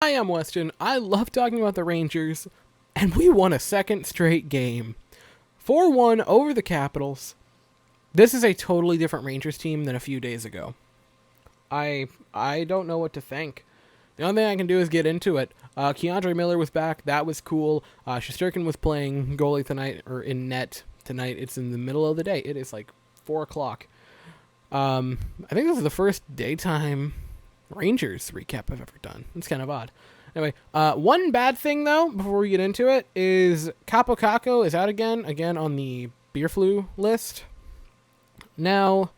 Hi, I'm Weston. I love talking about the Rangers, and we won a second straight game. 4-1 over the Capitals. This is a totally different Rangers team than a few days ago. I don't know what to think. The only thing I can do is get into it. Keandre Miller was back. That was cool. Shesterkin was playing goalie tonight, or in net tonight. It's in the middle of the day. It is like 4 o'clock. I think this is the first daytime Rangers recap I've ever done. It's kind of odd. Anyway, one bad thing, though, before we get into it, is Capo Caco is out again on the beer flu list. Now,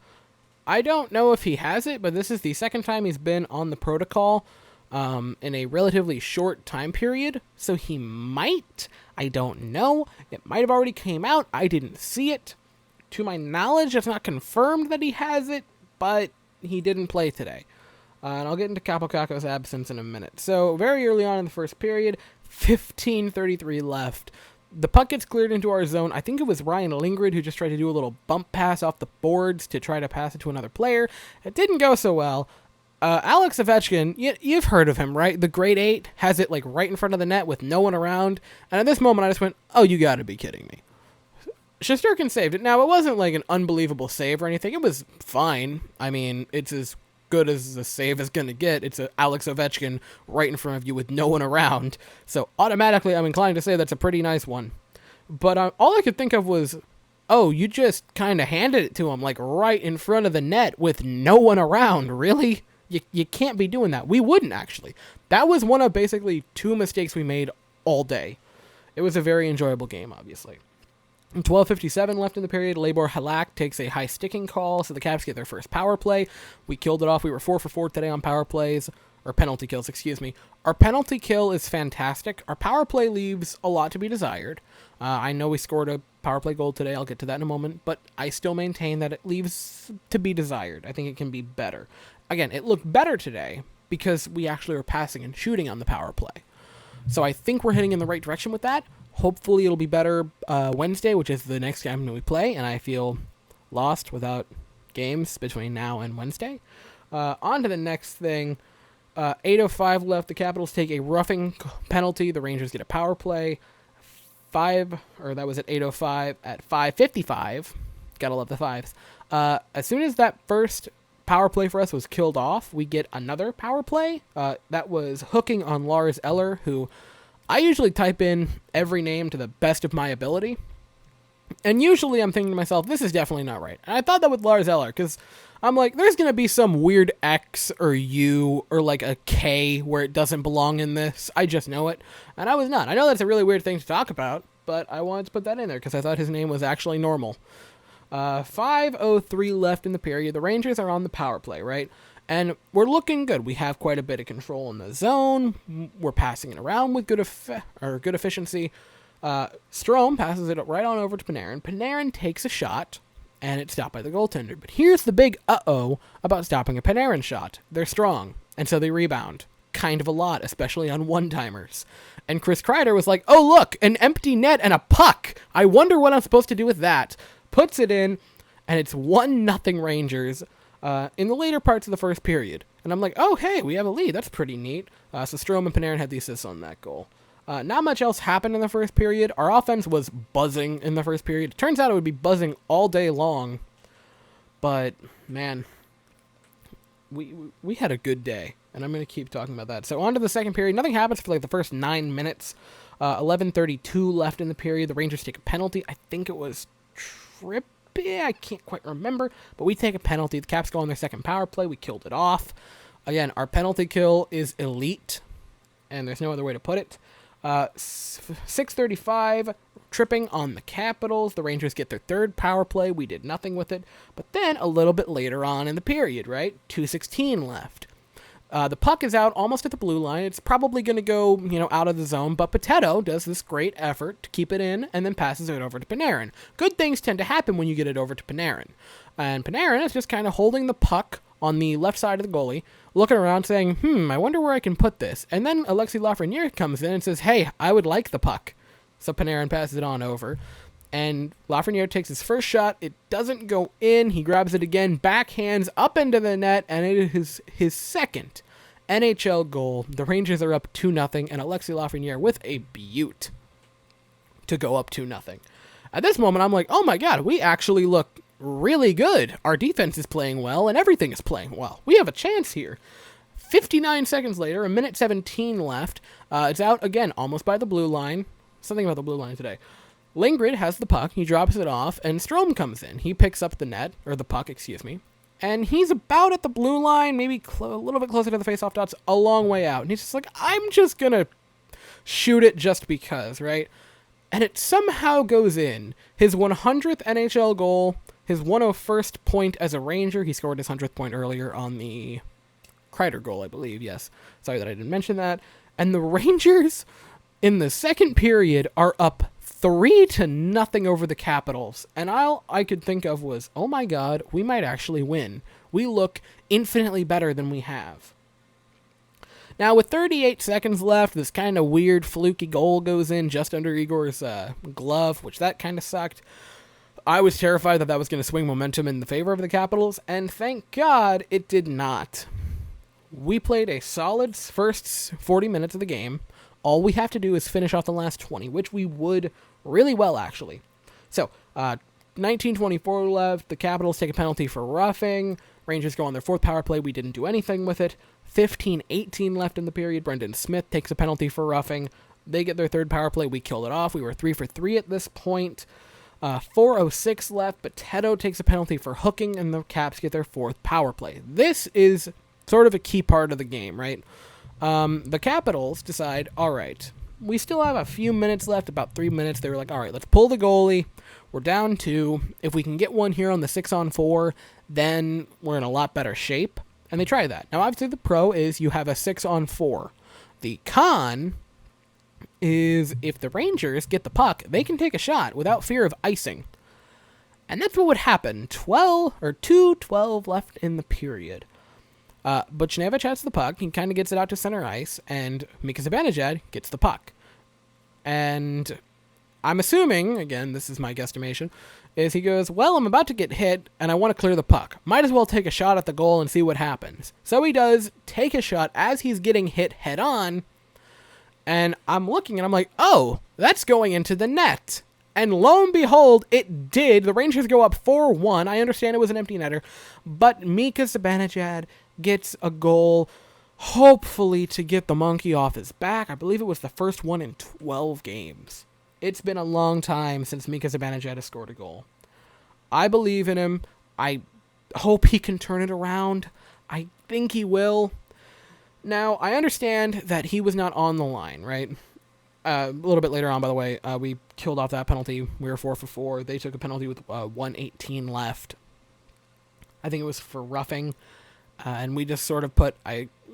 I don't know if he has it, but this is the second time he's been on the protocol in a relatively short time period, so he might. I don't know. It might have already came out. I didn't see it. To my knowledge, it's not confirmed that he has it, but he didn't play today. And I'll get into Capo Caco's absence in a minute. So, very early on in the first period, 15:33 left. The puck gets cleared into our zone. I think it was Ryan Lindgren who just tried to do a little bump pass off the boards to try to pass it to another player. It didn't go so well. Alex Ovechkin, you've heard of him, right? The grade 8 has it like right in front of the net with no one around. And at this moment, I just went, oh, you gotta be kidding me. Shesterkin saved it. Now, it wasn't like an unbelievable save or anything. It was fine. I mean, it's as good as a save is going to get. It's a Alex Ovechkin right in front of you with no one around. So automatically, I'm inclined to say that's a pretty nice one. But all I could think of was, oh, you just kind of handed it to him like right in front of the net with no one around. Really? You can't be doing that. We wouldn't, actually. That was one of basically 2 mistakes we made all day. It was a very enjoyable game, obviously. 12:57 left in the period. Labor Halak takes a high sticking call, so the Caps get their first power play. We killed it off. We were 4 for 4 today on power plays, or penalty kills, excuse me. Our penalty kill is fantastic. Our power play leaves a lot to be desired. I know we scored a power play goal today. I'll get to that in a moment, but I still maintain that it leaves to be desired. I think it can be better. Again, it looked better today because we actually were passing and shooting on the power play. So I think we're heading in the right direction with that. Hopefully it'll be better Wednesday, which is the next game that we play, and I feel lost without games between now and Wednesday. On to the next thing. 8:05 left. The Capitals take a roughing penalty. The Rangers get a power play. That was at 8:05. At 5:55, gotta love the fives. As soon as that first power play for us was killed off, we get another power play. That was hooking on Lars Eller, who I usually type in every name to the best of my ability. And usually I'm thinking to myself, this is definitely not right. And I thought that with Lars Eller, because I'm like, there's going to be some weird X or U or like a K where it doesn't belong in this. I just know it. And I was not. I know that's a really weird thing to talk about, but I wanted to put that in there because I thought his name was actually normal. 5:03 left in the period. The Rangers are on the power play, right? And we're looking good. We have quite a bit of control in the zone. We're passing it around with good efficiency. Strome passes it right on over to Panarin. Panarin takes a shot, and it's stopped by the goaltender. But here's the big uh-oh about stopping a Panarin shot. They're strong, and so they rebound. Kind of a lot, especially on one-timers. And Chris Kreider was like, oh, look, an empty net and a puck. I wonder what I'm supposed to do with that. Puts it in, and it's 1-0 Rangers in the later parts of the first period. And I'm like, oh, hey, we have a lead. That's pretty neat. So Strome and Panarin had the assists on that goal. Not much else happened in the first period. Our offense was buzzing in the first period. It turns out it would be buzzing all day long. But, man, we had a good day. And I'm going to keep talking about that. So on to the second period. Nothing happens for like the first 9 minutes. 11:32 left in the period. The Rangers take a penalty. I think it was Trippy. I can't quite remember, but we take a penalty. The Caps go on their second power play. We killed it off. Again, our penalty kill is elite, and there's no other way to put it. 6:35, tripping on the Capitals. The Rangers get their third power play. We did nothing with it. But then a little bit later on in the period, right? 2:16 left. The puck is out almost at the blue line. It's probably going to go, out of the zone, but Potato does this great effort to keep it in and then passes it over to Panarin. Good things tend to happen when you get it over to Panarin. And Panarin is just kind of holding the puck on the left side of the goalie, looking around saying, I wonder where I can put this. And then Alexis Lafreniere comes in and says, hey, I would like the puck. So Panarin passes it on over. And Lafreniere takes his first shot. It doesn't go in. He grabs it again, backhands up into the net, and it is his second. NHL goal. The Rangers are up 2-0, and Alexis Lafreniere with a beaut to go up 2-0. At this moment, I'm like, oh my god, we actually look really good. Our defense is playing well, and everything is playing well. We have a chance here. 59 seconds later, a minute 17 left. It's out again, almost by the blue line. Something about the blue line today. Lindgren has the puck. He drops it off, and Strome comes in. He picks up the net, or the puck, excuse me. And he's about at the blue line, maybe a little bit closer to the face-off dots, a long way out. And he's just like, I'm just going to shoot it just because, right? And it somehow goes in. His 100th NHL goal, his 101st point as a Ranger. He scored his 100th point earlier on the Kreider goal, I believe, yes. Sorry that I didn't mention that. And the Rangers, in the second period, are up 3-0 over the Capitals. And all I could think of was, oh my god, we might actually win. We look infinitely better than we have. Now, with 38 seconds left, this kind of weird, fluky goal goes in just under Igor's glove, which that kind of sucked. I was terrified that was going to swing momentum in the favor of the Capitals, and thank God it did not. We played a solid first 40 minutes of the game. All we have to do is finish off the last 20, which we would really well, actually. So, 19:24 left. The Capitals take a penalty for roughing. Rangers go on their fourth power play. We didn't do anything with it. 15:18 left in the period. Brendan Smith takes a penalty for roughing. They get their third power play. We killed it off. We were 3 for 3 at this point. 4:06 left, but Teto takes a penalty for hooking, and the Caps get their fourth power play. This is sort of a key part of the game, right? The Capitals decide, all right, we still have a few minutes left, about 3 minutes. They were like, all right, let's pull the goalie. We're down 2. If we can get one here on the 6-on-4, then we're in a lot better shape. And they try that. Now, obviously, the pro is you have a 6-on-4. The con is if the Rangers get the puck, they can take a shot without fear of icing. And that's what would happen. 2:12 left in the period. Buchnevich has the puck. He kind of gets it out to center ice, and Mika Zibanejad gets the puck. And I'm assuming, again, this is my guesstimation, is he goes, well, I'm about to get hit, and I want to clear the puck. Might as well take a shot at the goal and see what happens. So he does take a shot as he's getting hit head-on, and I'm looking, and I'm like, oh, that's going into the net. And lo and behold, it did. The Rangers go up 4-1. I understand it was an empty netter, but Mika Zibanejad gets a goal, hopefully to get the monkey off his back. I believe it was the first one in 12 games. It's been a long time since Mika Zibanejad has scored a goal. I believe in him. I hope he can turn it around. I think he will. Now, I understand that he was not on the line, right? A little bit later on, by the way, we killed off that penalty. We were 4 for 4. They took a penalty with 1:18 left. I think it was for roughing. And we just sort of put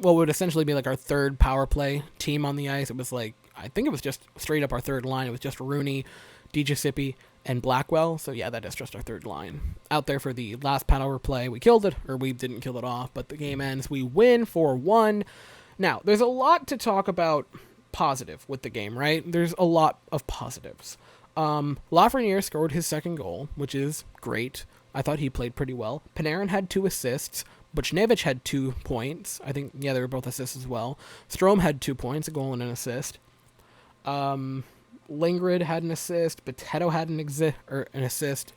what would essentially be like our third power play team on the ice. It was like, I think it was just straight up our third line. It was just Rooney, DiGiuseppe, and Blackwell. So yeah, that is just our third line. Out there for the last power play. We killed it, or we didn't kill it off, but the game ends. We win 4-1. Now, there's a lot to talk about positive with the game, right? There's a lot of positives. Lafreniere scored his second goal, which is great. I thought he played pretty well. Panarin had 2 assists. Buchnevich had 2 points. I think, yeah, they were both assists as well. Strome had 2 points, a goal and an assist. Lindgren had an assist. Teto had an assist.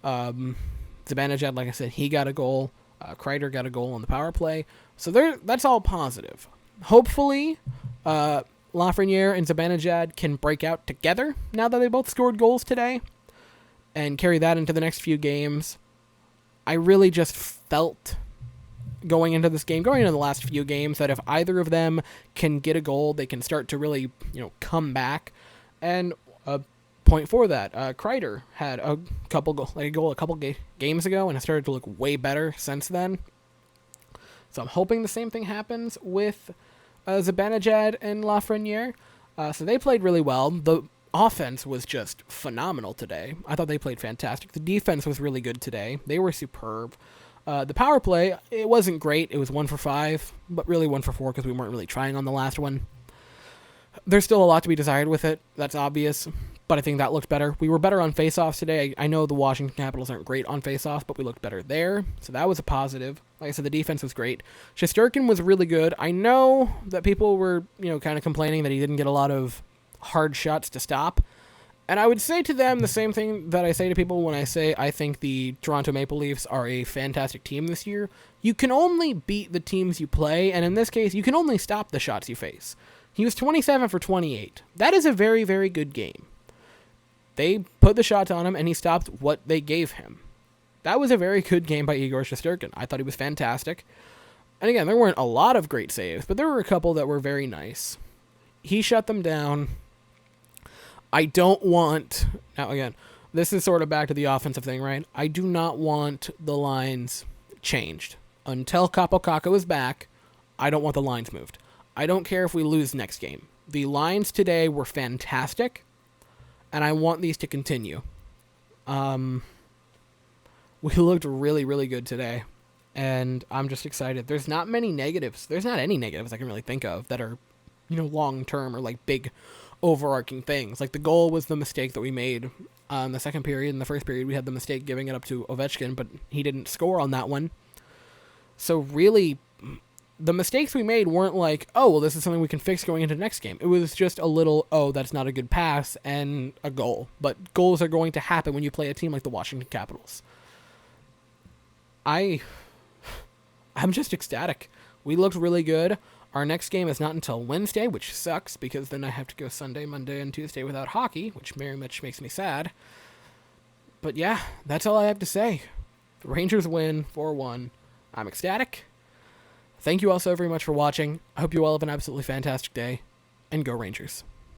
Zibanejad, like I said, he got a goal. Kreider got a goal on the power play. So that's all positive. Hopefully, Lafreniere and Zibanejad can break out together now that they both scored goals today and carry that into the next few games. I really just felt going into the last few games, that if either of them can get a goal, they can start to really, come back. And a point for that, Kreider had a goal a couple games ago, and it started to look way better since then. So I'm hoping the same thing happens with Zibanejad and Lafreniere. So they played really well. The offense was just phenomenal today. I thought they played fantastic. The defense was really good today. They were superb. The power play, it wasn't great. It was 1 for 5, but really 1 for 4 because we weren't really trying on the last one. There's still a lot to be desired with it. That's obvious. but I think that looked better. We were better on faceoffs today. I know the Washington Capitals aren't great on faceoffs, but we looked better there, so that was a positive. Like I said, the defense was great. Shesterkin was really good. I know that people were, kind of complaining that he didn't get a lot of hard shots to stop, and I would say to them the same thing that I say to people when I say I think the Toronto Maple Leafs are a fantastic team this year. You can only beat the teams you play, and in this case, you can only stop the shots you face. He was 27 for 28. That is a very, very good game. They put the shots on him, and he stopped what they gave him. That was a very good game by Igor Shesterkin. I thought he was fantastic. And again, there weren't a lot of great saves, but there were a couple that were very nice. He shut them down. I don't want... Now, again, this is sort of back to the offensive thing, right? I do not want the lines changed. Until Kaapo Kakko is back, I don't want the lines moved. I don't care if we lose next game. The lines today were fantastic, and I want these to continue. We looked really, really good today, and I'm just excited. There's not many negatives. There's not any negatives I can really think of that are, long-term or, big overarching things. Like, the goal was the mistake that we made in the second period. In the first period, we had the mistake giving it up to Ovechkin, but he didn't score on that one. So, really, the mistakes we made weren't like, oh, well, this is something we can fix going into the next game. It was just a little, oh, that's not a good pass, and a goal. But goals are going to happen when you play a team like the Washington Capitals. I'm just ecstatic. We looked really good. Our next game is not until Wednesday, which sucks, because then I have to go Sunday, Monday, and Tuesday without hockey, which very much makes me sad. But yeah, that's all I have to say. The Rangers win 4-1. I'm ecstatic. Thank you all so very much for watching. I hope you all have an absolutely fantastic day, and go Rangers.